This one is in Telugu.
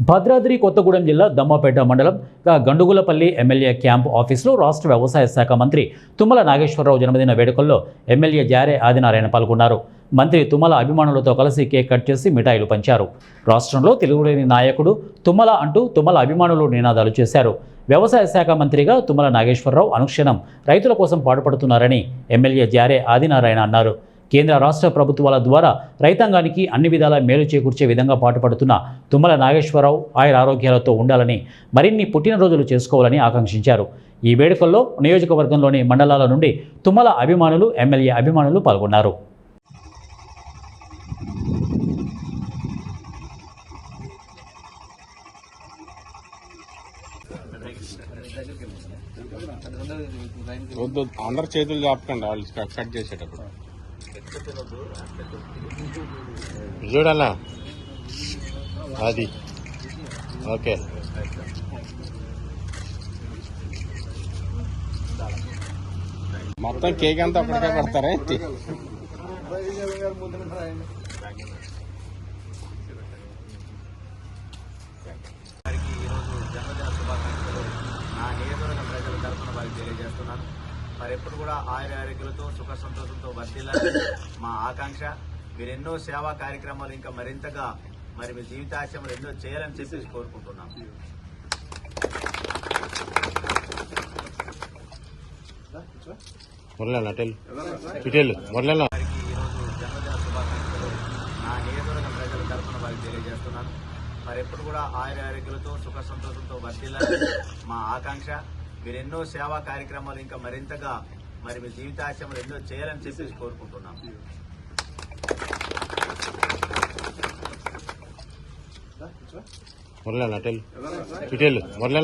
భద్రాద్రి కొత్తగూడెం జిల్లా దమ్మపేట మండలం గండుగులపల్లి ఎమ్మెల్యే క్యాంప్ ఆఫీసులో రాష్ట్ర వ్యవసాయ శాఖ మంత్రి తుమ్మల నాగేశ్వరరావు జన్మదిన వేడుకల్లో ఎమ్మెల్యే జారే ఆదినారాయణ పాల్గొన్నారు. మంత్రి తుమ్మల అభిమానులతో కలిసి కేక్ కట్ చేసి మిఠాయిలు పంచారు. రాష్ట్రంలో తిరుగులేని నాయకుడు తుమ్మల అంటూ తుమ్మల అభిమానులు నినాదాలు చేశారు. వ్యవసాయ శాఖ మంత్రిగా తుమ్మల నాగేశ్వరరావు అనుక్షణం రైతుల కోసం పాటుపడుతున్నారని ఎమ్మెల్యే జారే ఆదినారాయణ అన్నారు. కేంద్ర రాష్ట్ర ప్రభుత్వాల ద్వారా రైతాంగానికి అన్ని విధాల మేలు చేకూర్చే విధంగా పాటుపడుతున్న తుమ్మల నాగేశ్వరరావు ఆరోగ్యాలతో ఉండాలని, మరిన్ని పుట్టినరోజులు చేసుకోవాలని ఆకాంక్షించారు. ఈ వేడుకల్లో నియోజకవర్గంలోని మండలాల నుండి తుమ్మల అభిమానులు, ఎమ్మెల్యే అభిమానులు పాల్గొన్నారు. అందరు చేతులు చాపకండి వాళ్ళు కట్ చేసేటప్పుడు చూడాలా అది ఓకే. మొత్తం కేక్ అంతా అక్కడికే పెడతారా? నా నియోజకవర్గ ప్రజల తరఫున వారికి తెలియజేస్తున్నాను. మరి ఎప్పుడు కూడా ఆరోగ్యాలతో సుఖ సంతోషంతో వర్ధిల్లాలని మా ఆకాంక్ష. మీరు ఎన్నో సేవా కార్యక్రమాలు ఇంకా మరింతగా మరి మీ జీవితాశయంలో ఎన్నో చేయాలని చెప్పేసి కోరుకుంటున్నాం. వారికి ఈరోజు జన్మదిన శుభాకాంక్షలు నా నియోజకవర్గ ప్రజల తరఫున వారికి తెలియజేస్తున్నాను. మరి ఎప్పుడు కూడా ఆరోగ్యాలతో సుఖ సంతోషంతో వర్ధిల్లాలని మా ఆకాంక్ష. మీరు ఎన్నో సేవా కార్యక్రమాలు ఇంకా మరింతగా మరి మీ జీవితాశయంలో ఎన్నో చేయాలని చెప్పేసి కోరుకుంటున్నాం. మురళి